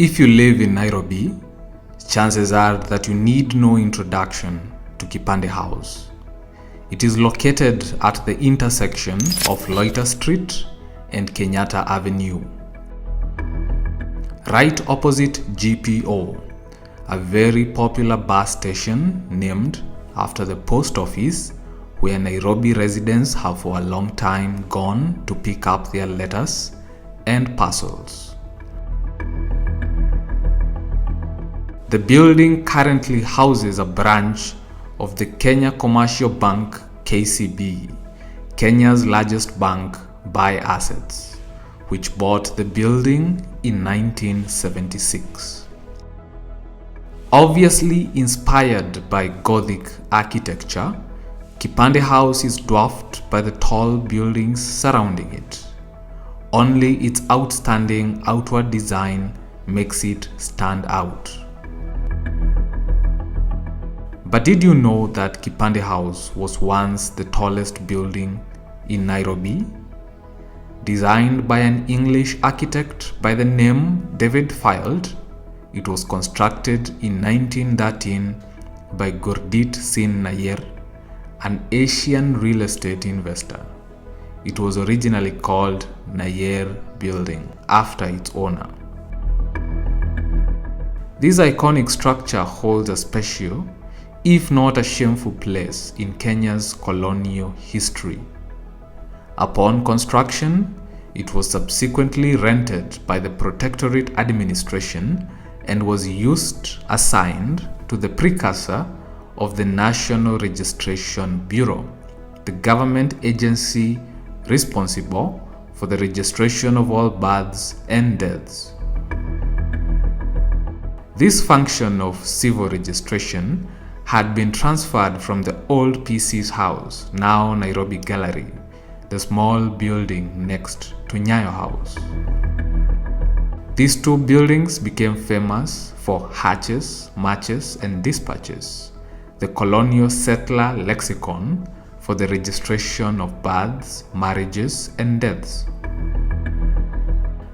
If you live in Nairobi, chances are that you need no introduction to Kipande House. It is located at the intersection of Loiter Street and Kenyatta Avenue, right opposite GPO, a very popular bus station named after the post office where Nairobi residents have for a long time gone to pick up their letters and parcels. The building currently houses a branch of the Kenya Commercial Bank KCB, Kenya's largest bank by assets, which bought the building in 1976. Obviously inspired by Gothic architecture, Kipande House is dwarfed by the tall buildings surrounding it. Only its outstanding outward design makes it stand out. But did you know that Kipande House was once the tallest building in Nairobi? Designed by an English architect by the name David Field, it was constructed in 1913 by Gurdit Singh Nair, an Asian real estate investor. It was originally called Nair Building after its owner. This iconic structure holds a special, if not a shameful place in Kenya's colonial history. Upon construction, it was subsequently rented by the Protectorate administration and was assigned to the precursor of the National Registration Bureau, the government agency responsible for the registration of all births and deaths. This function of civil registration had been transferred from the old PC's house, now Nairobi Gallery, the small building next to Nyayo House. These two buildings became famous for hatches, matches, and dispatches, the colonial settler lexicon for the registration of births, marriages, and deaths.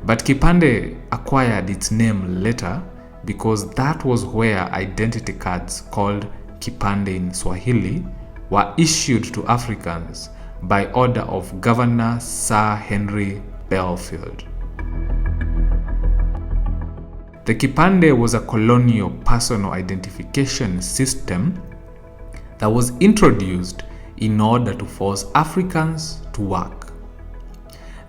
But Kipande acquired its name later because that was where identity cards called Kipande in Swahili were issued to Africans by order of Governor Sir Henry Belfield. The Kipande was a colonial personal identification system that was introduced in order to force Africans to work.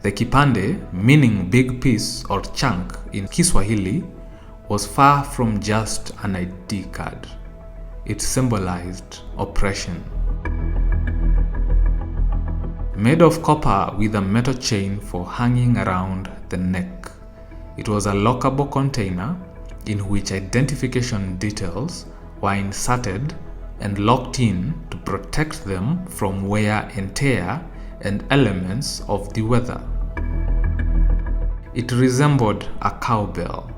The Kipande, meaning big piece or chunk in Kiswahili, was far from just an ID card. It symbolized oppression. Made of copper with a metal chain for hanging around the neck, it was a lockable container in which identification details were inserted and locked in to protect them from wear and tear and elements of the weather. It resembled a cowbell.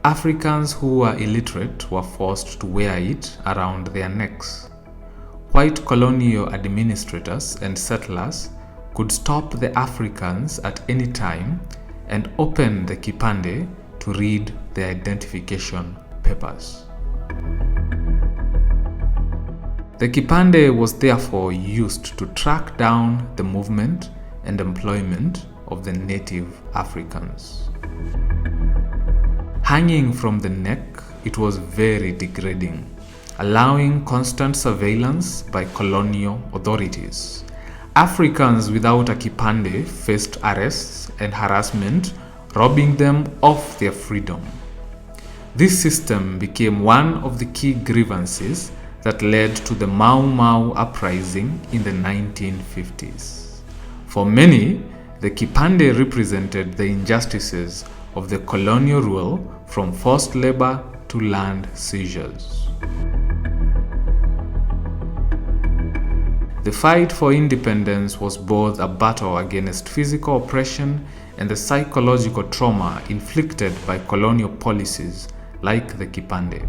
Africans who were illiterate were forced to wear it around their necks. White colonial administrators and settlers could stop the Africans at any time and open the Kipande to read their identification papers. The Kipande was therefore used to track down the movement and employment of the native Africans. Hanging from the neck, it was very degrading, allowing constant surveillance by colonial authorities. Africans without a Kipande faced arrests and harassment, robbing them of their freedom. This system became one of the key grievances that led to the Mau Mau uprising in the 1950s. For many, the Kipande represented the injustices of the colonial rule, from forced labor to land seizures. The fight for independence was both a battle against physical oppression and the psychological trauma inflicted by colonial policies like the Kipande.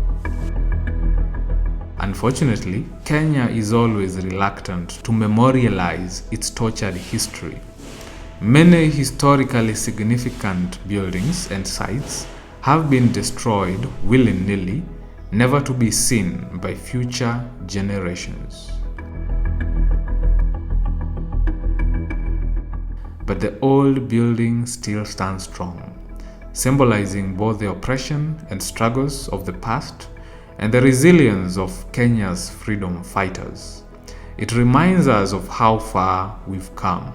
Unfortunately, Kenya is always reluctant to memorialize its tortured history. Many historically significant buildings and sites have been destroyed willy-nilly, never to be seen by future generations. But the old building still stands strong, symbolizing both the oppression and struggles of the past and the resilience of Kenya's freedom fighters. It reminds us of how far we've come.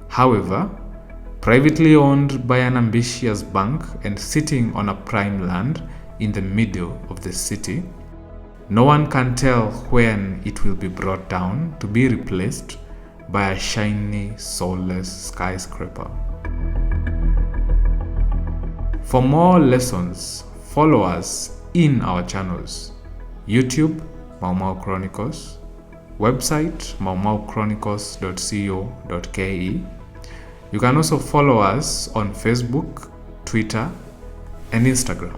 However, privately owned by an ambitious bank and sitting on a prime land in the middle of the city, no one can tell when it will be brought down to be replaced by a shiny, soulless skyscraper. For more lessons, follow us in our channels: YouTube, Mau Mau Chronicles, website maumauchronicles.co.ke. You can also follow us on Facebook, Twitter, and Instagram.